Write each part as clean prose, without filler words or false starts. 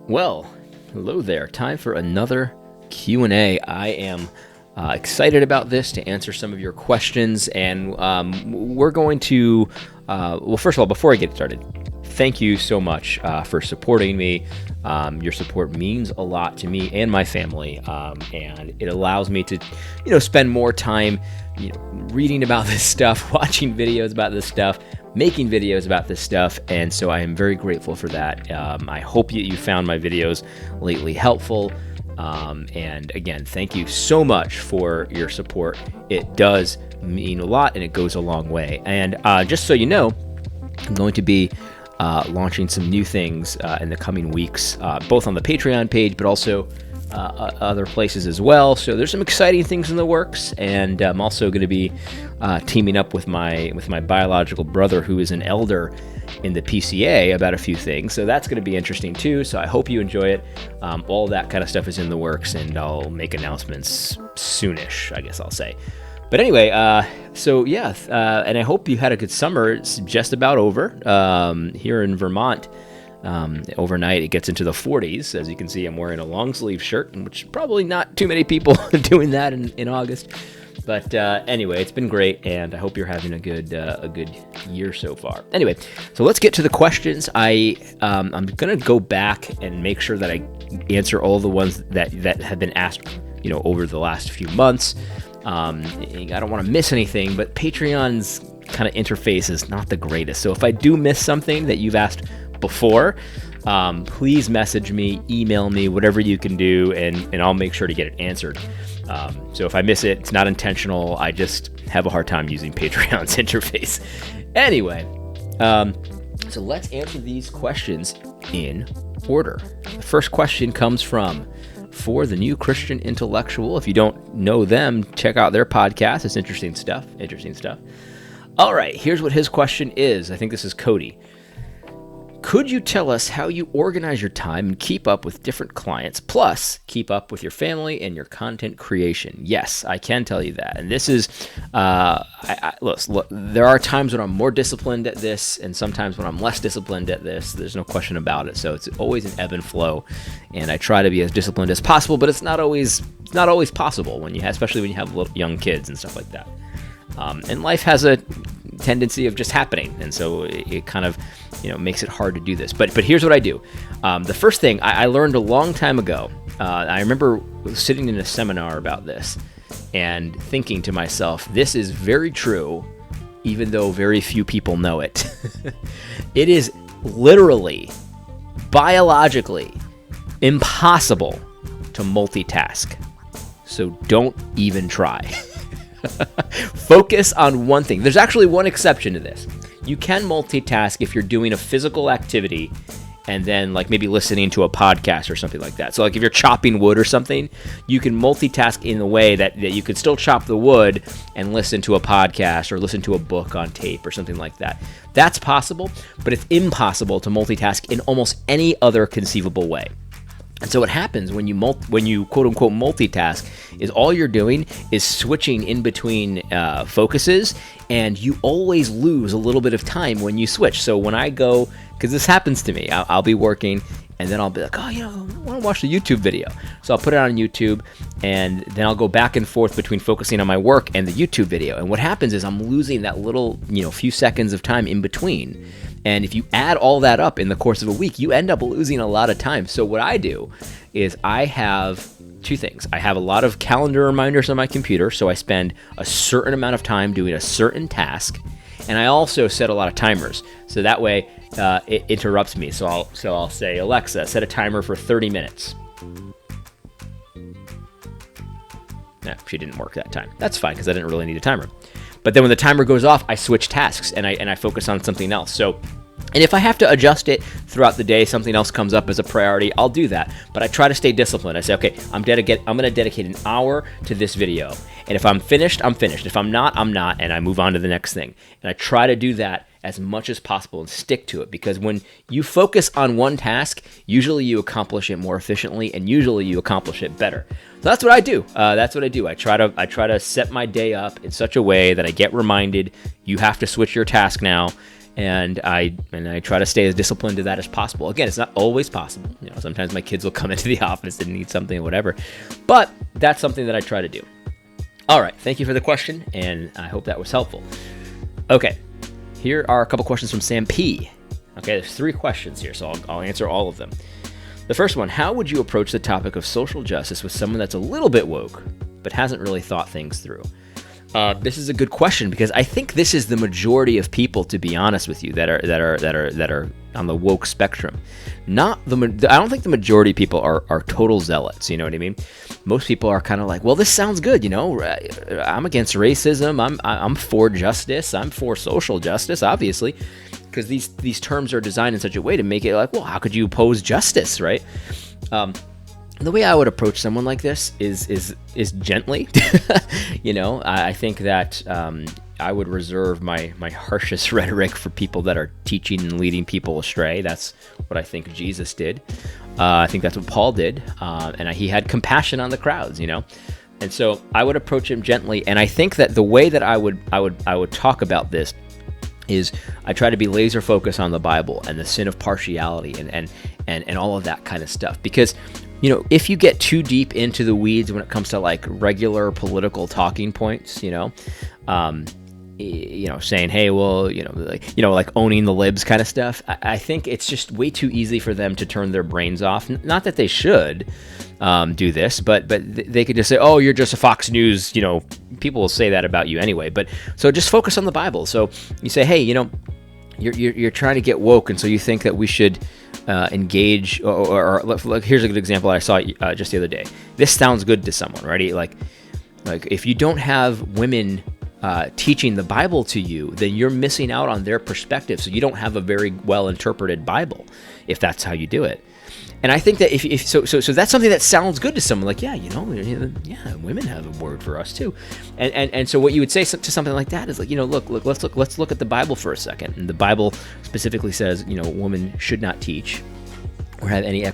Well, hello there. Time for another Q&A. I am excited about this to answer some of your questions, and we're going to, well, first of all, before I get started, thank you so much for supporting me. Your support means a lot to me and my family, and it allows me to, spend more time, reading about this stuff, watching videos about this stuff, making videos about this stuff, and so I am very grateful for that. I hope you found my videos lately helpful, and again, thank you so much for your support. It does mean a lot, and it goes a long way. And just so you know, I'm going to be launching some new things in the coming weeks, both on the Patreon page, but also other places as well. So there's some exciting things in the works, and I'm also going to be teaming up with my biological brother, who is an elder in the PCA, about a few things. So that's going to be interesting too. So I hope you enjoy it. All that kind of stuff is in the works, and I'll make announcements soonish, I guess I'll say. But anyway, and I hope you had a good summer. It's just about over here in Vermont. Overnight, it gets into the 40s. As you can see, I'm wearing a long sleeve shirt, which probably not too many people doing that in August. But anyway, it's been great, and I hope you're having a good year so far. Anyway, so let's get to the questions. I'm gonna go back and make sure that I answer all the ones that have been asked, over the last few months. I don't want to miss anything, but Patreon's kind of interface is not the greatest. So if I do miss something that you've asked before, please message me, email me, whatever you can do, and I'll make sure to get it answered. So if I miss it, it's not intentional. I just have a hard time using Patreon's interface. Anyway, so let's answer these questions in order. The first question comes from For the New Christian Intellectual. If you don't know them, check out their podcast. It's interesting stuff. All right, here's what his question is. I think this is Cody. Could you tell us how you organize your time and keep up with different clients, plus keep up with your family and your content creation? Yes, I can tell you that. And this is, look, there are times when I'm more disciplined at this, and sometimes when I'm less disciplined at this. There's no question about it. So it's always an ebb and flow, and I try to be as disciplined as possible. But it's not always possible especially when you have little young kids and stuff like that. And life has a tendency of just happening, and so it kind of makes it hard to do this. But here's what I do. The first thing I learned a long time ago, I remember sitting in a seminar about this and thinking to myself, this is very true, even though very few people know it. It is literally, biologically impossible to multitask. So don't even try. Focus on one thing. There's actually one exception to this. You can multitask if you're doing a physical activity and then maybe listening to a podcast or something like that. So if you're chopping wood or something, you can multitask in the way that you could still chop the wood and listen to a podcast or listen to a book on tape or something like that. That's possible, but it's impossible to multitask in almost any other conceivable way. And so what happens when you quote unquote multitask is all you're doing is switching in between focuses, and you always lose a little bit of time when you switch. So when I go, because this happens to me, I'll be working and then I'll be like, I want to watch the YouTube video. So I'll put it on YouTube, and then I'll go back and forth between focusing on my work and the YouTube video. And what happens is I'm losing that little, few seconds of time in between. And if you add all that up in the course of a week, you end up losing a lot of time. So what I do is I have two things. I have a lot of calendar reminders on my computer, so I spend a certain amount of time doing a certain task. And I also set a lot of timers, so that way it interrupts me. So I'll say, Alexa, set a timer for 30 minutes. No, she didn't work that time. That's fine, because I didn't really need a timer. But then when the timer goes off, I switch tasks and I focus on something else. So, and if I have to adjust it throughout the day, something else comes up as a priority, I'll do that. But I try to stay disciplined. I say, okay, I'm going to dedicate an hour to this video. And if I'm finished, I'm finished. If I'm not, I'm not. And I move on to the next thing. And I try to do that as much as possible and stick to it, because when you focus on one task, usually you accomplish it more efficiently, and usually you accomplish it better. So that's what I do. I try to set my day up in such a way that I get reminded you have to switch your task now, and I try to stay as disciplined to that as possible. Again, it's not always possible. Sometimes my kids will come into the office and need something or whatever, but that's something that I try to do. All right, thank you for the question, and I hope that was helpful. Okay, here are a couple questions from Sam P. Okay, there's 3 questions here, so I'll answer all of them. The first one: how would you approach the topic of social justice with someone that's a little bit woke, but hasn't really thought things through? This is a good question, because I think this is the majority of people, to be honest with you, that are on the woke spectrum. I don't think the majority of people are total zealots. You know what I mean? Most people are kind of like, well, this sounds good. I'm against racism. I'm for justice. I'm for social justice, obviously, because these terms are designed in such a way to make it like, well, how could you oppose justice, right? The way I would approach someone like this is gently. I think that I would reserve my harshest rhetoric for people that are teaching and leading people astray. That's what I think Jesus did. I think that's what Paul did, and he had compassion on the crowds. And so I would approach him gently. And I think that the way that I would talk about this is I try to be laser focused on the Bible and the sin of partiality and all of that kind of stuff, because if you get too deep into the weeds when it comes to like regular political talking points, saying, hey, well, like owning the libs kind of stuff, I think it's just way too easy for them to turn their brains off. Not that they should do this, but they could just say, oh, you're just a Fox News, people will say that about you anyway. But so just focus on the Bible. So you say, hey, you're trying to get woke, and so you think that we should engage, or here's a good example I saw just the other day. This sounds good to someone, right? Like if you don't have women teaching the Bible to you, then you're missing out on their perspective. So you don't have a very well interpreted Bible if that's how you do it. And I think that if so that's something that sounds good to someone. Like, women have a word for us too. And so what you would say to something like that is like, let's look at the Bible for a second. And the Bible specifically says, women should not teach or have any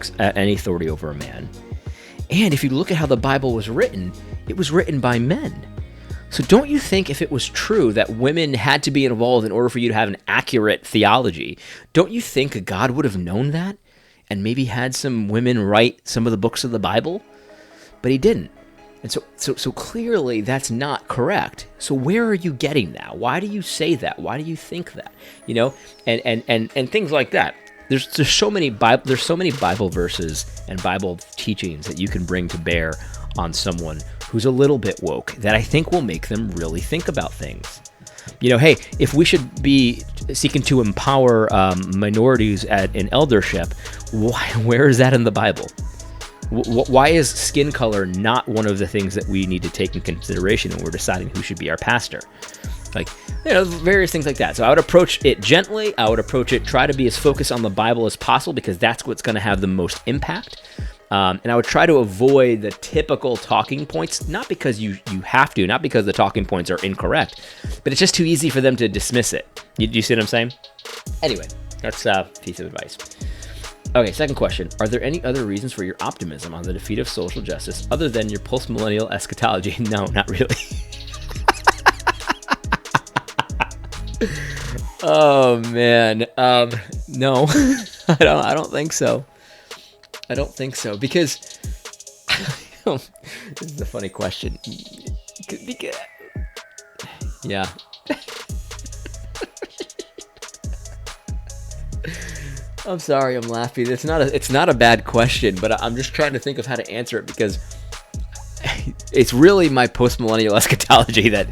authority over a man. And if you look at how the Bible was written, it was written by men. So don't you think if it was true that women had to be involved in order for you to have an accurate theology, don't you think God would have known that and maybe had some women write some of the books of the Bible? But he didn't. And so clearly that's not correct. So where are you getting that? Why do you say that? Why do you think that? And things like that. There's so many Bible verses and Bible teachings that you can bring to bear on someone who's a little bit woke that I think will make them really think about things. Hey, if we should be seeking to empower minorities in eldership, where is that in the Bible? Why is skin color not one of the things that we need to take in consideration when we're deciding who should be our pastor? Various things like that. So I would approach it gently. I would try to be as focused on the Bible as possible, because that's what's going to have the most impact. And I would try to avoid the typical talking points, not because you have to, not because the talking points are incorrect, but it's just too easy for them to dismiss it. You see what I'm saying? Anyway, that's a piece of advice. Okay, second question. Are there any other reasons for your optimism on the defeat of social justice other than your post-millennial eschatology? No, not really. Oh, man. No, I don't think so. I don't think so, because this is a funny question. Yeah. I'm sorry, I'm laughing. It's not a bad question, but I'm just trying to think of how to answer it, because it's really my post-millennial eschatology that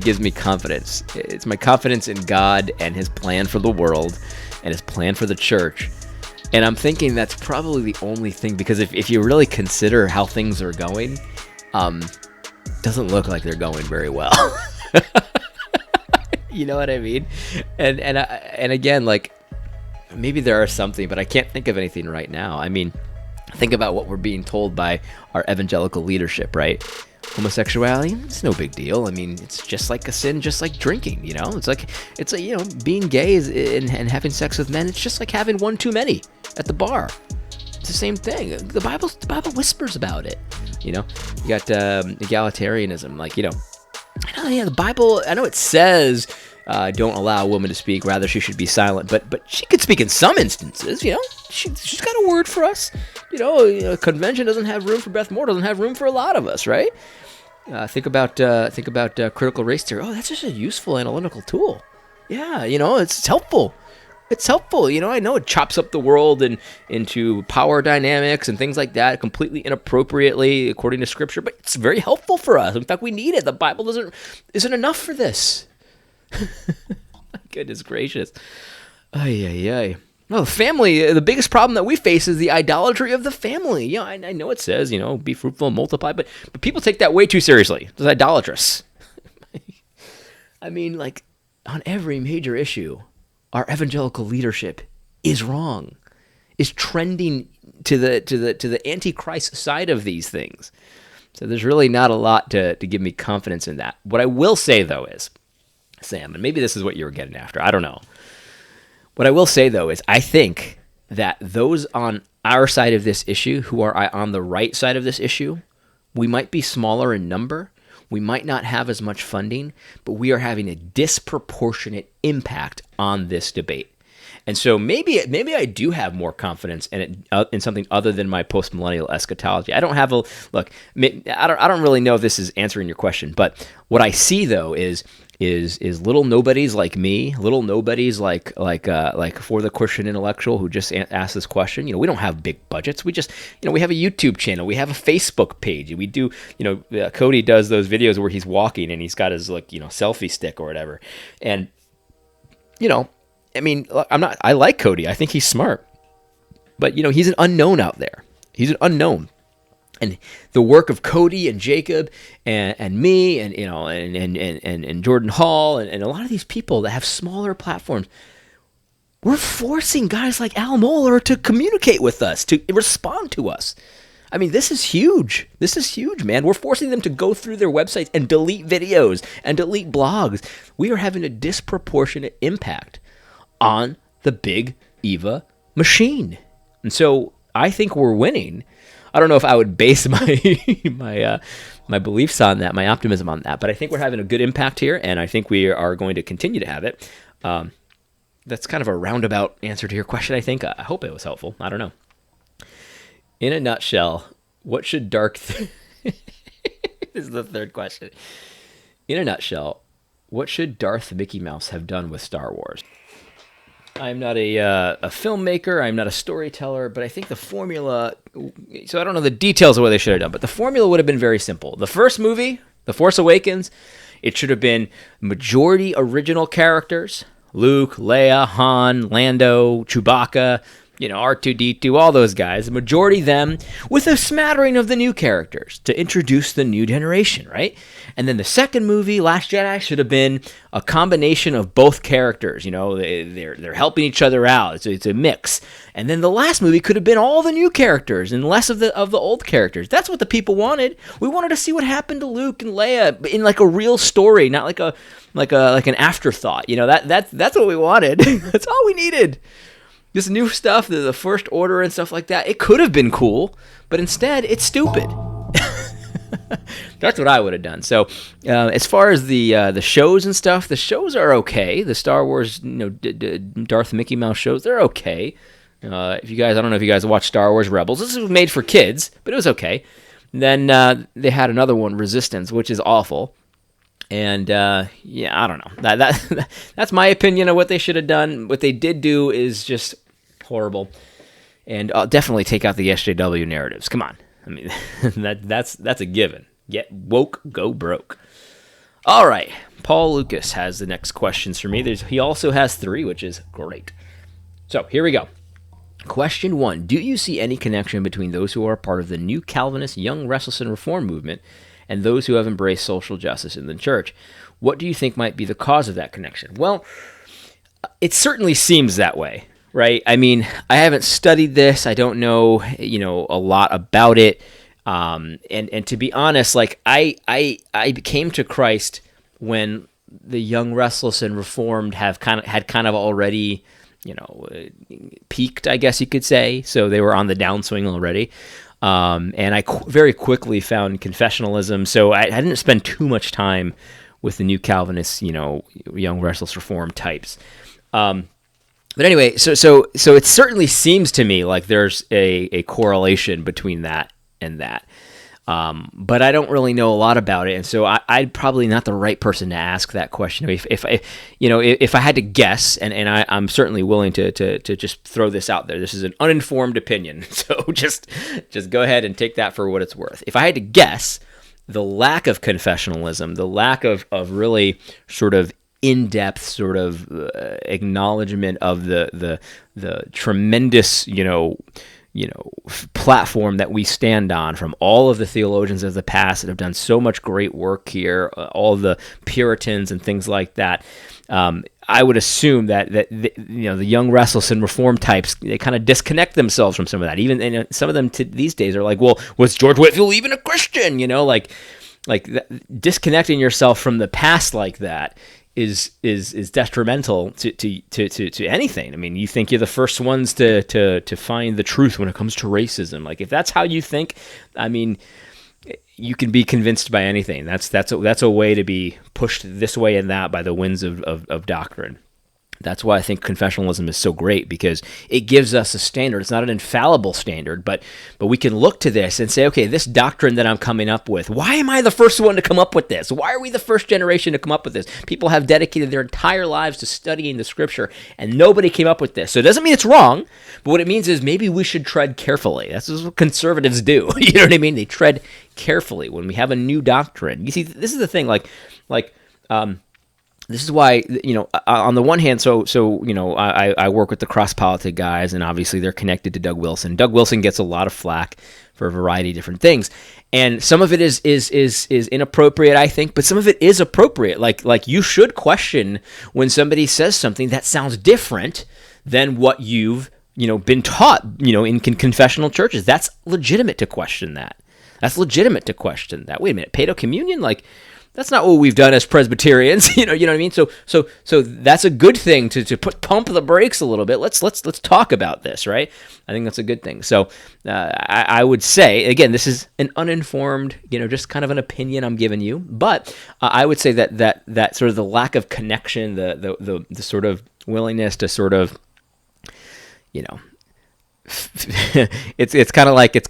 gives me confidence. It's my confidence in God and his plan for the world and his plan for the church. And I'm thinking that's probably the only thing, because if you really consider how things are going, doesn't look like they're going very well. You know what I mean? And again, like, maybe there are something, but I can't think of anything right now. I mean, think about what we're being told by our evangelical leadership, right? Homosexuality, it's no big deal. I mean, it's just like a sin, just like drinking, It's like being gay and having sex with men, it's just like having one too many at the bar. It's the same thing. The Bible whispers about it, You got egalitarianism, the Bible, I know it says don't allow a woman to speak. Rather, she should be silent. But she could speak in some instances. She's got a word for us. Convention doesn't have room for Beth Moore. Doesn't have room for a lot of us, right? Think about critical race theory. Oh, that's just a useful analytical tool. Yeah, it's helpful. It's helpful. I know it chops up the world into power dynamics and things like that completely inappropriately according to Scripture, but it's very helpful for us. In fact, we need it. The Bible isn't enough for this. Goodness gracious. Ay, ay, ay. Well, the family, the biggest problem that we face is the idolatry of the family. I know it says, be fruitful and multiply, but people take that way too seriously. It's idolatrous. I mean, like, on every major issue, our evangelical leadership is wrong, is trending to the antichrist side of these things. So there's really not a lot to give me confidence in that. What I will say, though, is, Sam, and maybe this is what you were getting after, I don't know. What I will say, though, is I think that those on our side of this issue, who are on the right side of this issue, we might be smaller in number, we might not have as much funding, but we are having a disproportionate impact on this debate. And so maybe I do have more confidence in something other than my postmillennial eschatology. I don't have look. I don't really know if this is answering your question, but what I see though is little nobodies like me, little nobodies like For the Christian Intellectual who just asked this question. We don't have big budgets. We just we have a YouTube channel, we have a Facebook page, we do Cody does those videos where he's walking and he's got his selfie stick or whatever, and I mean, I like Cody. I think he's smart. But, he's an unknown out there. He's an unknown. And the work of Cody and Jacob and me and Jordan Hall and a lot of these people that have smaller platforms, we're forcing guys like Al Mohler to communicate with us, to respond to us. I mean, this is huge. This is huge, man. We're forcing them to go through their websites and delete videos and delete blogs. We are having a disproportionate impact on the big Eva machine. And so I think we're winning. I don't know if I would base my beliefs on that, my optimism on that, but I think we're having a good impact here, and I think we are going to continue to have it. That's kind of a roundabout answer to your question, I think. I hope it was helpful. I don't know. In a nutshell, what should This is the third question. In a nutshell, what should Darth Mickey Mouse have done with Star Wars? I'm not a filmmaker, I'm not a storyteller, but I think the formula, so I don't know the details of what they should have done, but the formula would have been very simple. The first movie, The Force Awakens, it should have been majority original characters, Luke, Leia, Han, Lando, Chewbacca, R2-D2, all those guys, the majority of them, with a smattering of the new characters to introduce the new generation, right? And then the second movie, Last Jedi, should have been a combination of both characters. They're helping each other out. It's a mix. And then the last movie could have been all the new characters and less of the old characters. That's what the people wanted. We wanted to see what happened to Luke and Leia in like a real story, not like an afterthought. That's what we wanted. That's all we needed. This new stuff, the First Order and stuff like that, it could have been cool, but instead, it's stupid. That's what I would have done. So, as far as the shows and stuff, the shows are okay. The Star Wars, Darth Mickey Mouse shows, they're okay. If you guys, I don't know if you guys watch Star Wars Rebels. This was made for kids, but it was okay. And then they had another one, Resistance, which is awful. And I don't know. That's my opinion of what they should have done. What they did do is just horrible, and definitely take out the SJW narratives. Come on, I mean that's a given. Get woke, go broke. All right, Paul Lucas has the next questions for me. He also has 3, which is great. So here we go. Question 1: do you see any connection between those who are part of the New Calvinist, Young, Restless, and Reform movement and those who have embraced social justice in the church? What do you think might be the cause of that connection? Well, it certainly seems that way, right? I mean, I haven't studied this. I don't know, a lot about it. And to be honest, like I came to Christ when the Young, Restless, and Reformed had kind of already, peaked, I guess you could say. So they were on the downswing already. And I very quickly found confessionalism. So I didn't spend too much time with the new Calvinist, young restless reform types. But anyway, so it certainly seems to me like there's a correlation between that and that. But I don't really know a lot about it, and so I'm probably not the right person to ask that question. If I had to guess, and I'm certainly willing to just throw this out there. This is an uninformed opinion, so just go ahead and take that for what it's worth. If I had to guess, the lack of confessionalism, the lack of really sort of in-depth sort of acknowledgement of the tremendous platform that we stand on from all of the theologians of the past that have done so much great work here, all the Puritans and things like that. I would assume that the young restless and reform types, they kind of disconnect themselves from some of that. Even some of them these days are like, well, was George Whitefield even a Christian? Disconnecting yourself from the past like that is detrimental to anything. I mean, you think you're the first ones to find the truth when it comes to racism. Like, if that's how you think, I mean, you can be convinced by anything. That's a way to be pushed this way and that by the winds of doctrine. That's why I think confessionalism is so great, because it gives us a standard. It's not an infallible standard, but we can look to this and say, okay, this doctrine that I'm coming up with, why am I the first one to come up with this? Why are we the first generation to come up with this? People have dedicated their entire lives to studying the scripture, and nobody came up with this. So it doesn't mean it's wrong, but what it means is maybe we should tread carefully. That's what conservatives do. You know what I mean? They tread carefully when we have a new doctrine. You see, this is the thing, this is why, on the one hand, I work with the cross-politic guys, and obviously they're connected to Doug Wilson. Doug Wilson gets a lot of flack for a variety of different things, and some of it is inappropriate, I think, but some of it is appropriate. Like you should question when somebody says something that sounds different than what you've been taught, in confessional churches. That's legitimate to question that. That's legitimate to question that. Wait a minute, Paedo communion, that's not what we've done as Presbyterians, you know what I mean? So that's a good thing to pump the brakes a little bit. Let's talk about this, right? I think that's a good thing. So I would say, again, this is an uninformed, just kind of an opinion I'm giving you, but I would say that sort of the lack of connection, the sort of willingness to sort of, it's kind of like when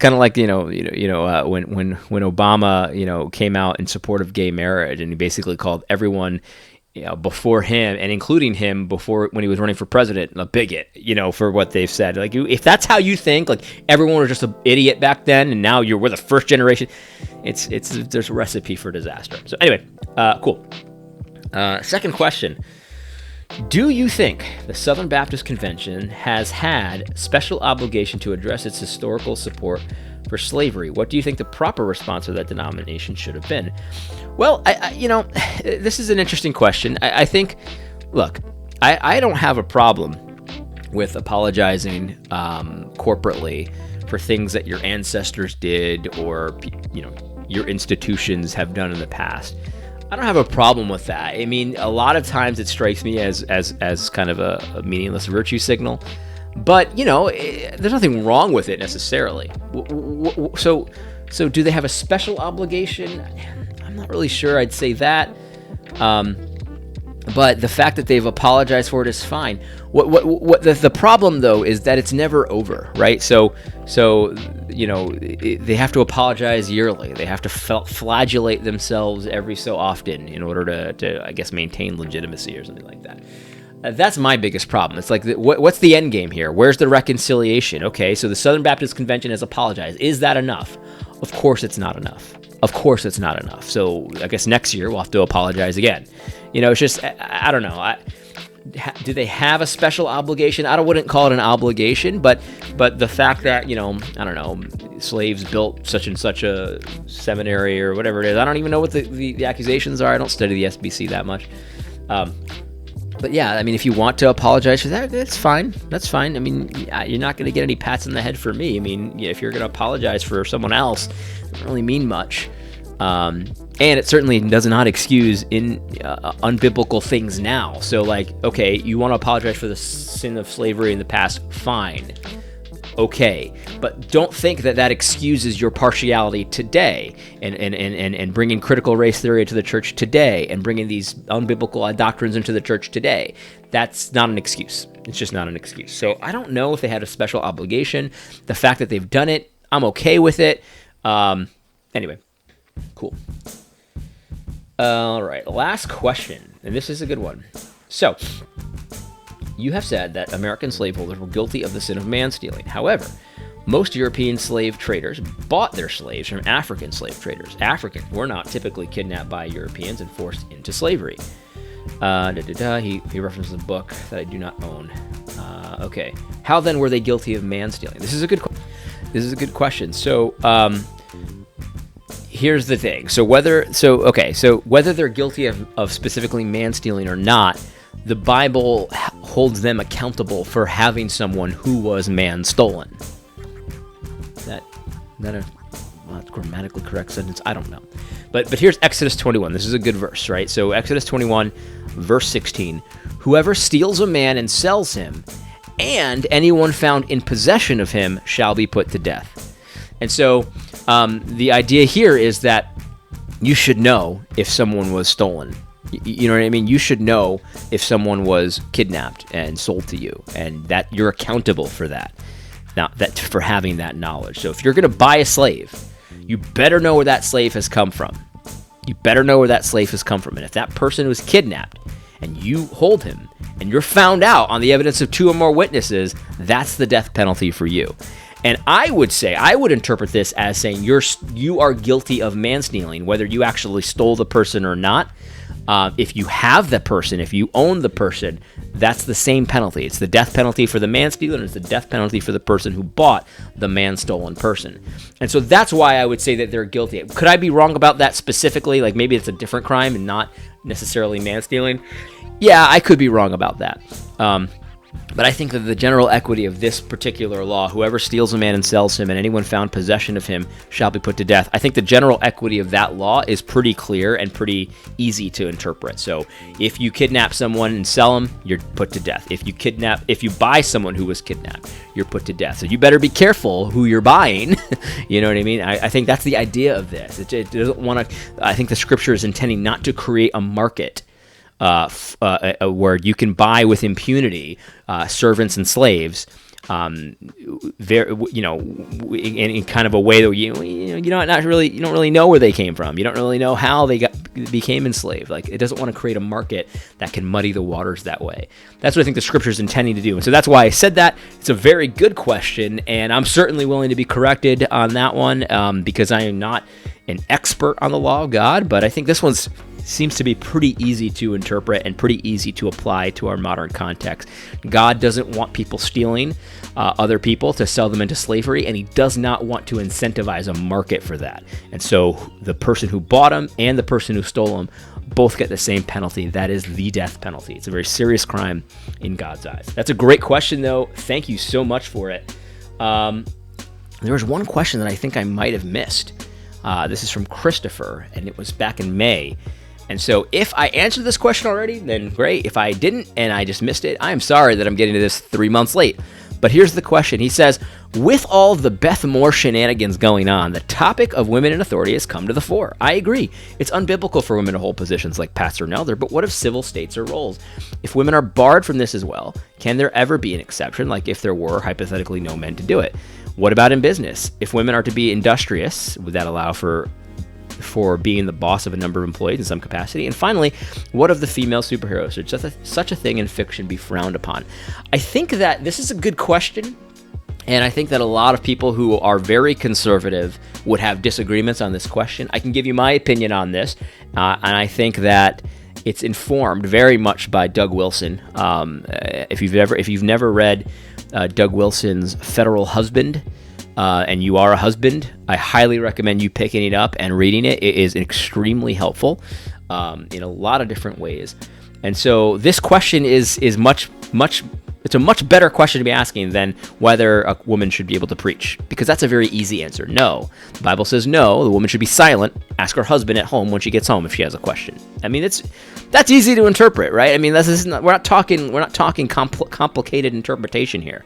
Obama came out in support of gay marriage, and he basically called everyone before him, and including him before when he was running for president, a bigot, for what they've said. Like, if that's how you think, like everyone was just an idiot back then, and now we're the first generation. There's a recipe for disaster. So anyway, cool. Second question. Do you think the Southern Baptist Convention has had special obligation to address its historical support for slavery? What do you think the proper response of that denomination should have been? Well, this is an interesting question. I think, look, I don't have a problem with apologizing corporately for things that your ancestors did or, your institutions have done in the past. I don't have a problem with that. I mean, a lot of times it strikes me as kind of a meaningless virtue signal, but there's nothing wrong with it necessarily. So do they have a special obligation? I'm not really sure I'd say that. But the fact that they've apologized for it is fine. What the problem though is that it's never over, right? So they have to apologize yearly. They have to flagellate themselves every so often in order to I guess maintain legitimacy or something like that. That's my biggest problem. It's like, what's the end game here? Where's the reconciliation? Okay, so the Southern Baptist Convention has apologized. Is that enough? Of course it's not enough. So I guess next year we'll have to apologize again. It's just, I don't know. Do they have a special obligation? I wouldn't call it an obligation, but the fact that, I don't know, slaves built such and such a seminary or whatever it is. I don't even know what the accusations are. I don't study the SBC that much. But yeah, I mean, if you want to apologize for that, that's fine. That's fine. I mean, you're not going to get any pats on the head from me. I mean, if you're going to apologize for someone else, it doesn't really mean much. And it certainly does not excuse unbiblical things now. So, okay, you want to apologize for the sin of slavery in the past? Fine. okay. But don't think that that excuses your partiality today and bringing critical race theory into the church today and bringing these unbiblical doctrines into the church today. That's not an excuse. It's just not an excuse. So I don't know if they had a special obligation. The fact that they've done it, I'm okay with it. Anyway, cool. All right, last question, and this is a good one. So, you have said that American slaveholders were guilty of the sin of man-stealing. However, most European slave traders bought their slaves from African slave traders. Africans were not typically kidnapped by Europeans and forced into slavery. He references a book that I do not own. Okay. How then were they guilty of man-stealing? This is a good question. So, here's the thing. So whether they're guilty of specifically man-stealing or not, the Bible holds them accountable for having someone who was man-stolen. Is that a grammatically correct sentence? I don't know. But here's Exodus 21. This is a good verse, right? So Exodus 21, verse 16. Whoever steals a man and sells him, and anyone found in possession of him shall be put to death. And so the idea here is that you should know if someone was stolen. You know what I mean? You should know if someone was kidnapped and sold to you, and that you're accountable for that. Now, for having that knowledge. So if you're going to buy a slave, you better know where that slave has come from. You better know where that slave has come from. And if that person was kidnapped and you hold him and you're found out on the evidence of 2 or more witnesses, that's the death penalty for you. And I would interpret this as saying you are guilty of man-stealing, whether you actually stole the person or not. If you have the person, if you own the person, that's the same penalty. It's the death penalty for the man-stealer, and it's the death penalty for the person who bought the man-stolen person. And so that's why I would say that they're guilty. Could I be wrong about that specifically? Like maybe it's a different crime and not necessarily man-stealing? Yeah, I could be wrong about that. But I think that the general equity of this particular law, whoever steals a man and sells him, and anyone found possession of him shall be put to death. I think the general equity of that law is pretty clear and pretty easy to interpret. So if you kidnap someone and sell them, you're put to death. If you buy someone who was kidnapped, you're put to death. So you better be careful who you're buying. You know what I mean? I think that's the idea of this. It doesn't want to. I think the scripture is intending not to create a market where you can buy with impunity servants and slaves, in kind of a way that you don't really know where they came from. You don't really know how they became enslaved. Like, it doesn't want to create a market that can muddy the waters that way. That's what I think the scripture is intending to do. And so that's why I said that. It's a very good question, and I'm certainly willing to be corrected on that one, because I am not an expert on the law of God, but I think this one's seems to be pretty easy to interpret and pretty easy to apply to our modern context. God doesn't want people stealing other people to sell them into slavery, and he does not want to incentivize a market for that. And so the person who bought them and the person who stole them both get the same penalty. That is the death penalty. It's a very serious crime in God's eyes. That's a great question, though. Thank you so much for it. There was one question that I think I might have missed. This is from Christopher, and it was back in May. And so if I answered this question already, then great. If I didn't and I just missed it, I am sorry that I'm getting to this 3 months late. But here's the question. He says, with all the Beth Moore shenanigans going on, the topic of women in authority has come to the fore. I agree. It's unbiblical for women to hold positions like pastor and elder, but what of civil states or roles? If women are barred from this as well, can there ever be an exception, like if there were hypothetically no men to do it? What about in business? If women are to be industrious, would that allow for being the boss of a number of employees in some capacity? And finally, what of the female superheroes? Should such a thing in fiction be frowned upon? I think that this is a good question, and I think that a lot of people who are very conservative would have disagreements on this question. I can give you my opinion on this, and I think that it's informed very much by Doug Wilson. If you've never read Doug Wilson's Federal Husband, and you are a husband, I highly recommend you picking it up and reading it. It is extremely helpful in a lot of different ways. And so this question is much, it's a much better question to be asking than whether a woman should be able to preach, because that's a very easy answer. No. The Bible says no, the woman should be silent. Ask her husband at home when she gets home if she has a question. I mean, that's easy to interpret, right? I mean, we're not talking complicated interpretation here.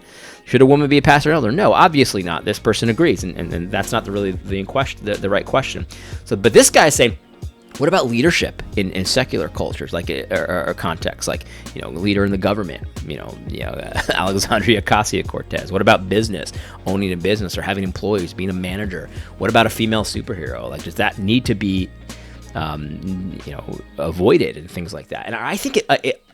Should a woman be a pastor or elder? No, obviously not. This person agrees, and that's not really the right question. So, but this guy is saying, what about leadership in secular cultures, like or contexts, like leader in the government, Alexandria Ocasio-Cortez? What about business, owning a business or having employees, being a manager? What about a female superhero? Like, does that need to be avoided and things like that? And I think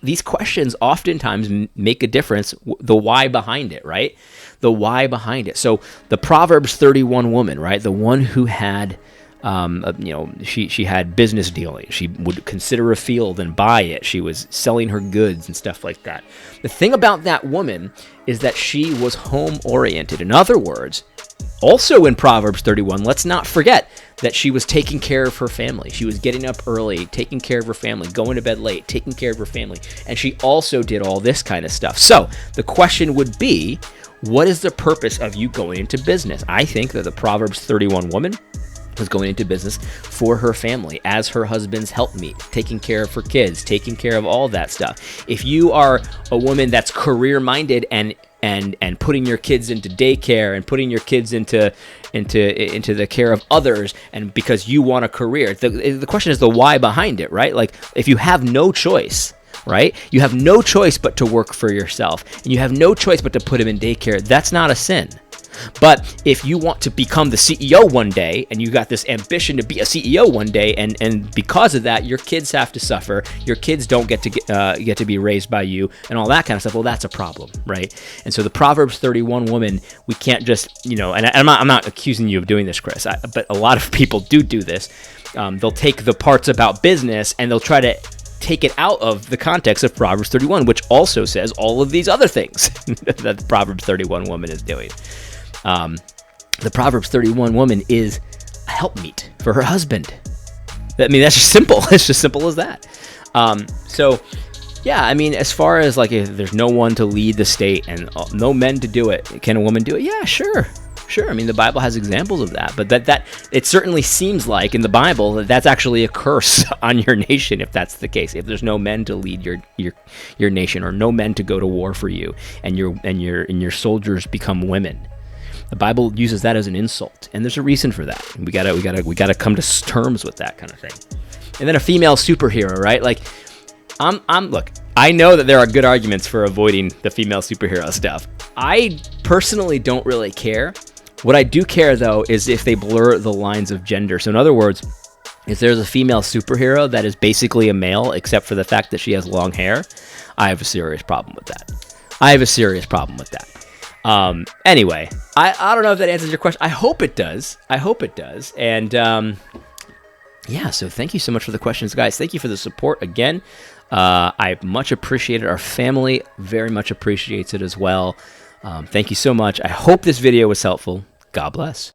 these questions oftentimes make a difference. The why behind it, right? The why behind it. So the Proverbs 31 woman, right? The one who had she had business dealings. She would consider a field and buy it. She was selling her goods and stuff like that. The thing about that woman is that she was home-oriented. In other words, also in Proverbs 31, let's not forget that she was taking care of her family. She was getting up early, taking care of her family, going to bed late, taking care of her family. And she also did all this kind of stuff. So the question would be, what is the purpose of you going into business? I think that the Proverbs 31 woman was going into business for her family as her husband's helpmeet, taking care of her kids, taking care of all that stuff. If you are a woman that's career-minded and putting your kids into daycare and putting your kids into the care of others, and because you want a career, the question is the why behind it, right? Like, if you have no choice, right? You have no choice but to work for yourself, and you have no choice but to put him in daycare. That's not a sin. But if you want to become the CEO one day, and you got this ambition to be a CEO one day, and because of that, your kids have to suffer, your kids don't get to be raised by you, and all that kind of stuff, well, that's a problem, right? And so the Proverbs 31 woman, we can't just, and I'm not accusing you of doing this, Chris, but a lot of people do this. They'll take the parts about business and they'll try to take it out of the context of Proverbs 31, which also says all of these other things that the Proverbs 31 woman is doing. The Proverbs 31 woman is a helpmeet for her husband. That's just simple. It's just simple as that. So, yeah, as far as like if there's no one to lead the state and no men to do it, can a woman do it? Yeah, sure. The Bible has examples of that, but that it certainly seems like in the Bible that's actually a curse on your nation if that's the case. If there's no men to lead your nation, or no men to go to war for you, and your soldiers become women. The Bible uses that as an insult, and there's a reason for that. We gotta come to terms with that kind of thing. And then a female superhero, right? Like, look, I know that there are good arguments for avoiding the female superhero stuff. I personally don't really care. What I do care, though, is if they blur the lines of gender. So in other words, if there's a female superhero that is basically a male, except for the fact that she has long hair, I have a serious problem with that. Anyway, I don't know if that answers your question. I hope it does. And yeah, so thank you so much for the questions, guys. Thank you for the support again. I much appreciate it. Our family very much appreciates it as well. Thank you so much. I hope this video was helpful. God bless.